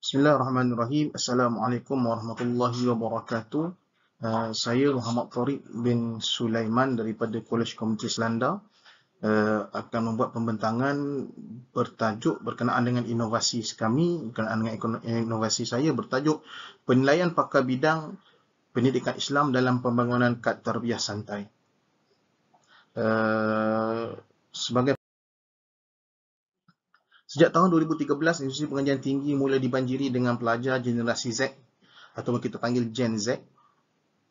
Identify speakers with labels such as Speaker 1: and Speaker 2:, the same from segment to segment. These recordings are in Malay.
Speaker 1: Bismillahirrahmanirrahim. Assalamualaikum warahmatullahi wabarakatuh. Saya Muhammad Tariq bin Sulaiman daripada Kolej Komersial Selanda akan membuat pembentangan bertajuk berkenaan dengan inovasi kami, berkenaan dengan inovasi saya bertajuk penilaian pakar bidang pendidikan Islam dalam pembangunan kad tarbiyah santai. Sebagai Sejak tahun 2013, institusi pengajian tinggi mula dibanjiri dengan pelajar generasi Z atau kita panggil Gen Z.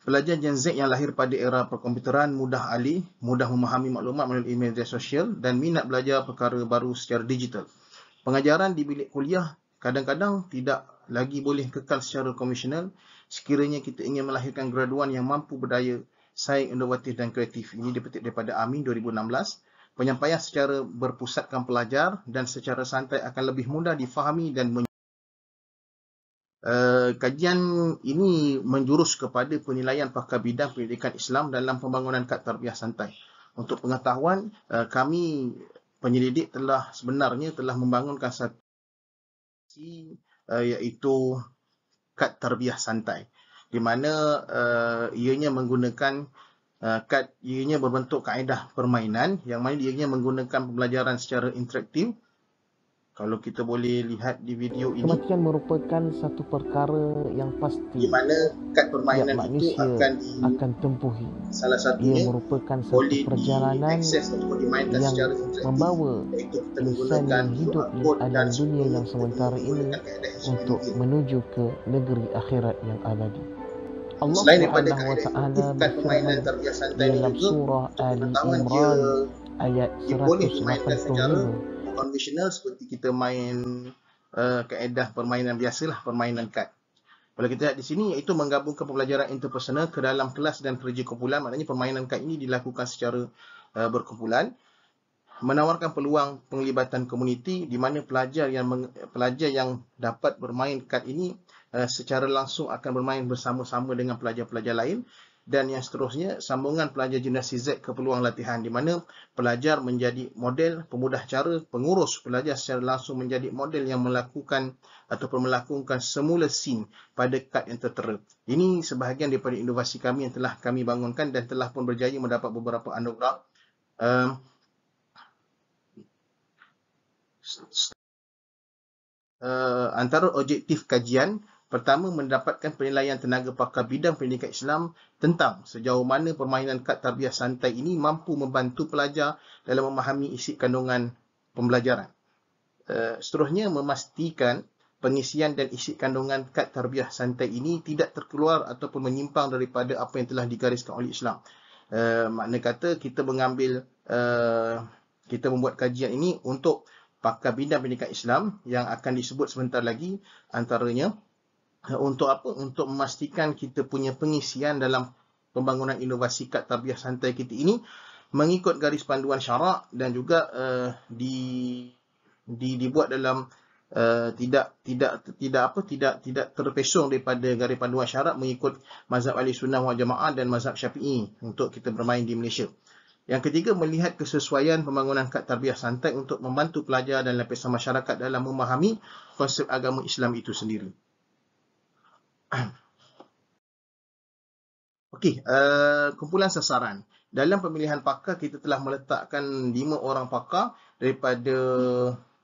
Speaker 1: Pelajar Gen Z yang lahir pada era perkomputeran mudah alih, mudah memahami maklumat melalui media sosial dan minat belajar perkara baru secara digital. Pengajaran di bilik kuliah kadang-kadang tidak lagi boleh kekal secara konvensional sekiranya kita ingin melahirkan graduan yang mampu berdaya saing, inovatif dan kreatif. Ini dipetik daripada Amin 2016. Penyampaian secara berpusatkan pelajar dan secara santai akan lebih mudah difahami dan kajian ini menjurus kepada penilaian pakar bidang pendidikan Islam dalam pembangunan kad tarbiyah santai. Untuk pengetahuan, kami penyelidik sebenarnya telah membangunkan satu iaitu kad tarbiyah santai, di mana ianya menggunakan ianya berbentuk kaedah permainan yang mana ianya menggunakan pembelajaran secara interaktif. Kalau kita boleh lihat di video ini,
Speaker 2: kematian merupakan satu perkara yang pasti
Speaker 1: di mana kad permainan itu
Speaker 2: akan tempuhi.
Speaker 1: salah satunya
Speaker 2: Ia merupakan satu
Speaker 1: boleh
Speaker 2: perjalanan
Speaker 1: diakses ataupun dimainkan
Speaker 2: yang
Speaker 1: secara interaktif,
Speaker 2: membawa
Speaker 1: iaitu kita
Speaker 2: insan
Speaker 1: menggunakan
Speaker 2: yang hidup
Speaker 1: QR
Speaker 2: di
Speaker 1: code dan
Speaker 2: alam dunia
Speaker 1: sebagainya,
Speaker 2: yang sementara ini
Speaker 1: menggunakan kaedah yang
Speaker 2: untuk
Speaker 1: mungkin.
Speaker 2: menuju ke negeri akhirat yang abadi. Allah
Speaker 1: Selain daripada
Speaker 2: Subhanahu wa
Speaker 1: kaedah
Speaker 2: Ta'ala
Speaker 1: interaktif, kad permainan
Speaker 2: berfirman
Speaker 1: tarbiyah santai ini
Speaker 2: dalam
Speaker 1: juga
Speaker 2: surah
Speaker 1: untuk
Speaker 2: Ali
Speaker 1: pengetahuan dia
Speaker 2: Imran ayat
Speaker 1: boleh dimainkan secara
Speaker 2: 185.
Speaker 1: konvensional seperti kita main kaedah permainan biasalah, permainan kad. Kalau kita lihat di sini, iaitu menggabungkan pembelajaran interpersonal ke dalam kelas dan kerja kumpulan. Maknanya permainan kad ini dilakukan secara berkumpulan, menawarkan peluang penglibatan komuniti di mana pelajar yang dapat bermain kad ini secara langsung akan bermain bersama-sama dengan pelajar-pelajar lain. Dan yang seterusnya, sambungan pelajar generasi Z ke peluang latihan, di mana pelajar menjadi model, pemudah cara, pengurus pelajar secara langsung menjadi model yang melakukan semula scene pada kad yang tertera. Ini sebahagian daripada inovasi kami yang telah kami bangunkan dan telah pun berjaya mendapat beberapa anugerah. Antara objektif kajian, pertama, mendapatkan penilaian tenaga pakar bidang pendidikan Islam tentang sejauh mana permainan kad tarbiyah santai ini mampu membantu pelajar dalam memahami isi kandungan pembelajaran. Seterusnya, memastikan pengisian dan isi kandungan kad tarbiyah santai ini tidak terkeluar ataupun menyimpang daripada apa yang telah digariskan oleh Islam. Makna kata, kita membuat kajian ini untuk pakar bidang pendidikan Islam yang akan disebut sebentar lagi, antaranya untuk apa? Untuk memastikan kita punya pengisian dalam pembangunan inovasi kad tarbiyah santai kita ini mengikut garis panduan syarak dan juga dibuat dalam tidak terpesong daripada garis panduan syarak mengikut mazhab Ahlussunnah wal Jamaah dan mazhab Syafi'i untuk kita bermain di Malaysia. Yang ketiga, melihat kesesuaian pembangunan kad tarbiyah santai untuk membantu pelajar dan lapisan masyarakat dalam memahami konsep agama Islam itu sendiri. Okey, kumpulan sasaran. Dalam pemilihan pakar, kita telah meletakkan 5 orang pakar daripada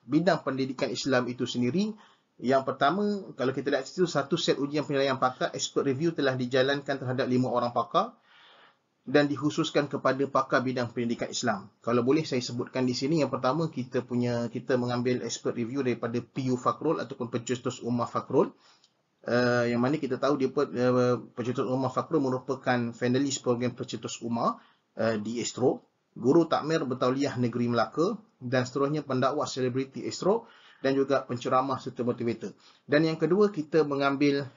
Speaker 1: bidang pendidikan Islam itu sendiri. Yang pertama, kalau kita lihat situ, satu set ujian penilaian pakar, expert review telah dijalankan terhadap 5 orang pakar dan dikhususkan kepada pakar bidang pendidikan Islam. Kalau boleh saya sebutkan di sini, yang pertama kita mengambil expert review daripada PU Fakrul ataupun Pencetus Ummah Fakrul. Yang mana kita tahu dia Pencetus Ummah Fakrul merupakan finalis program Pencetus Ummah di Astro, guru takmir bertauliah negeri Melaka dan seterusnya pendakwah selebriti Astro dan juga penceramah serta motivator. Dan yang kedua, kita mengambil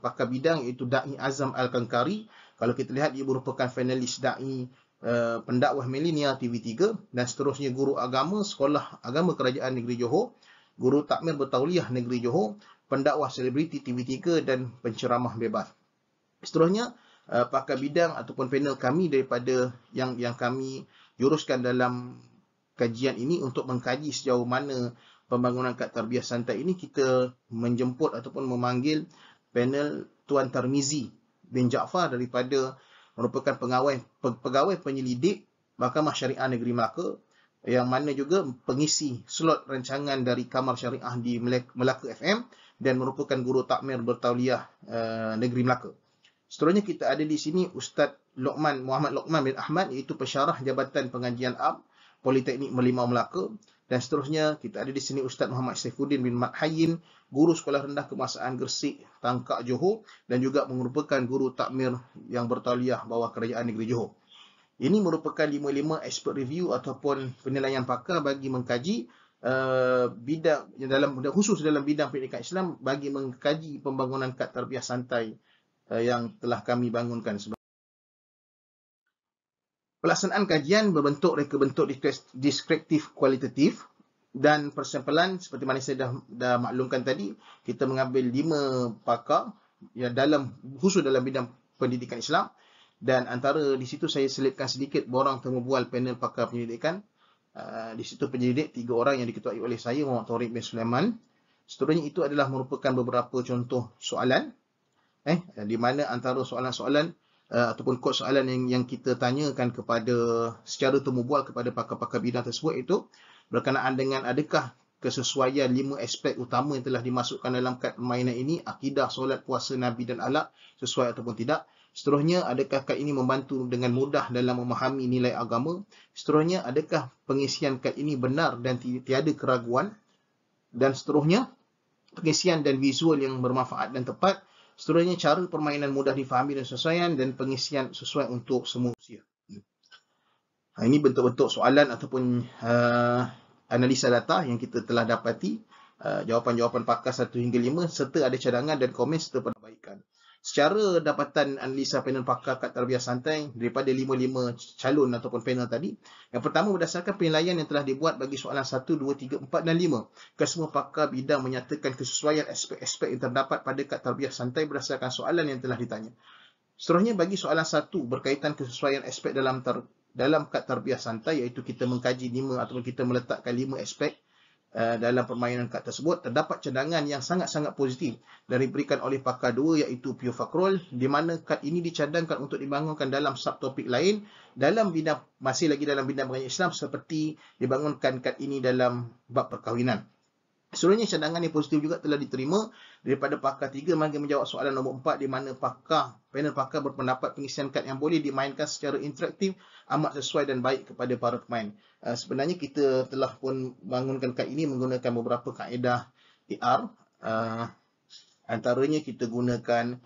Speaker 1: pakar bidang iaitu Da'i Azam Al-Kankari. Kalau kita lihat, dia merupakan finalis da'i pendakwah milenial TV3 dan seterusnya guru agama Sekolah Agama Kerajaan Negeri Johor, guru takmir bertauliah Negeri Johor, pendakwah selebriti TV3 dan penceramah bebas. Seterusnya, pakar bidang ataupun panel kami daripada yang kami juruskan dalam kajian ini untuk mengkaji sejauh mana pembangunan kad tarbiyah santai ini, kita menjemput ataupun memanggil panel Tuan Tarmizi bin Jaafar daripada merupakan pegawai penyelidik Mahkamah Syariah Negeri Melaka, yang mana juga pengisi slot rancangan dari Kamar Syariah di Melaka FM dan merupakan guru takmir bertauliah Negeri Melaka. Seterusnya kita ada di sini Ustaz Muhammad Luqman bin Ahmad, iaitu pensyarah Jabatan Pengajian Am Politeknik Merlimau Melaka. Dan seterusnya kita ada di sini Ustaz Muhammad Saifuddin bin Mat Hayyin, guru Sekolah Rendah Kebangsaan Gresik, Tangkak, Johor, dan juga merupakan guru takmir yang bertauliah bawah Kerajaan Negeri Johor. Ini merupakan 5 expert review ataupun penilaian pakar bagi mengkaji bidang khusus dalam bidang pendidikan Islam, bagi mengkaji pembangunan kad tarbiyah santai yang telah kami bangunkan. Pelaksanaan kajian berbentuk reka bentuk deskriptif kualitatif dan persampalan. Seperti mana saya dah maklumkan tadi, kita mengambil 5 pakar yang khusus dalam bidang pendidikan Islam, dan antara di situ saya selipkan sedikit borang temu bual panel pakar penyelidikan. Di situ penyelidik 3 orang yang diketuai oleh saya, Muhammad Taufiq bin Sulaiman. Seterusnya itu adalah merupakan beberapa contoh soalan, di mana antara soalan-soalan ataupun kod soalan yang kita tanyakan kepada secara temu bual kepada pakar-pakar bidang tersebut, itu berkenaan dengan adakah kesesuaian 5 aspek utama yang telah dimasukkan dalam kad permainan ini, akidah, solat, puasa, nabi dan akhlak, sesuai ataupun tidak. Seterusnya, adakah kad ini membantu dengan mudah dalam memahami nilai agama. Seterusnya, adakah pengisian kad ini benar dan tiada keraguan. Dan seterusnya, pengisian dan visual yang bermanfaat dan tepat. Seterusnya, cara permainan mudah difahami dan sesuaian, dan pengisian sesuai untuk semua usia. Ini bentuk-bentuk soalan ataupun analisa data yang kita telah dapati. Jawapan-jawapan pakar 1 hingga 5, serta ada cadangan dan komen serta penambahkan. Secara dapatan analisa panel pakar kad tarbiyah santai daripada 5 calon ataupun panel tadi, yang pertama, berdasarkan penilaian yang telah dibuat bagi soalan 1, 2, 3, 4 dan 5, kesemua pakar bidang menyatakan kesesuaian aspek-aspek yang terdapat pada kad tarbiyah santai berdasarkan soalan yang telah ditanya. Seterusnya, bagi soalan 1 berkaitan kesesuaian aspek dalam kad tarbiyah santai, iaitu kita mengkaji 5 ataupun kita meletakkan 5 aspek dalam permainan kad tersebut, terdapat cadangan yang sangat-sangat positif dari diberikan oleh pakar 2, iaitu Pio Fakrul, di mana kad ini dicadangkan untuk dibangunkan dalam subtopik lain masih lagi dalam bidang pengajian Islam, seperti dibangunkan kad ini dalam bab perkahwinan. Seterusnya, cadangan yang positif juga telah diterima daripada pakar 3 bagi menjawab soalan nombor 4, di mana panel pakar berpendapat pengisian kad yang boleh dimainkan secara interaktif amat sesuai dan baik kepada para pemain. Sebenarnya kita telah pun bangunkan kad ini menggunakan beberapa kaedah AR. Antaranya kita gunakan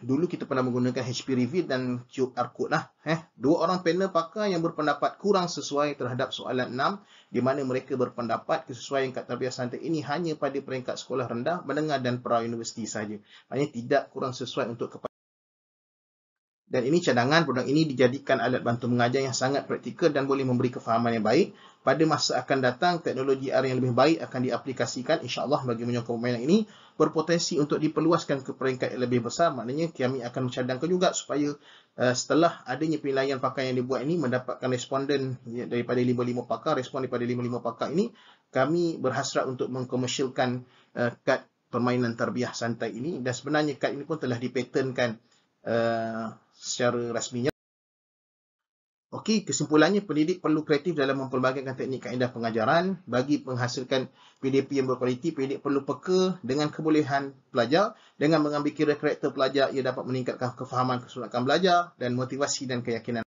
Speaker 1: dulu kita pernah menggunakan HP Reveal dan QR Code lah. 2 orang panel pakar yang berpendapat kurang sesuai terhadap soalan 6, di mana mereka berpendapat kesesuaian kad tarbiyah santai ini hanya pada peringkat sekolah rendah, menengah dan pra-universiti sahaja. Maksudnya tidak kurang sesuai untuk dan ini cadangan. Produk ini dijadikan alat bantu mengajar yang sangat praktikal dan boleh memberi kefahaman yang baik. Pada masa akan datang, teknologi AR yang lebih baik akan diaplikasikan, insya-Allah, bagi menyokong permainan ini berpotensi untuk diperluaskan ke peringkat yang lebih besar. Maknanya kami akan mencadangkan juga supaya setelah adanya penilaian pakar yang dibuat ini, mendapatkan responden daripada 5 pakar, respon daripada 5 pakar ini, kami berhasrat untuk mengkomersialkan kad permainan tarbiyah santai ini. Dan sebenarnya kad ini pun telah dipatenkan secara rasminya. Okey, kesimpulannya, pendidik perlu kreatif dalam mempelbagaikan teknik kaedah pengajaran bagi menghasilkan PDP yang berkualiti. Pendidik perlu peka dengan kebolehan pelajar. Dengan mengambil kira karakter pelajar, ia dapat meningkatkan kefahaman kesulitan belajar dan motivasi dan keyakinan.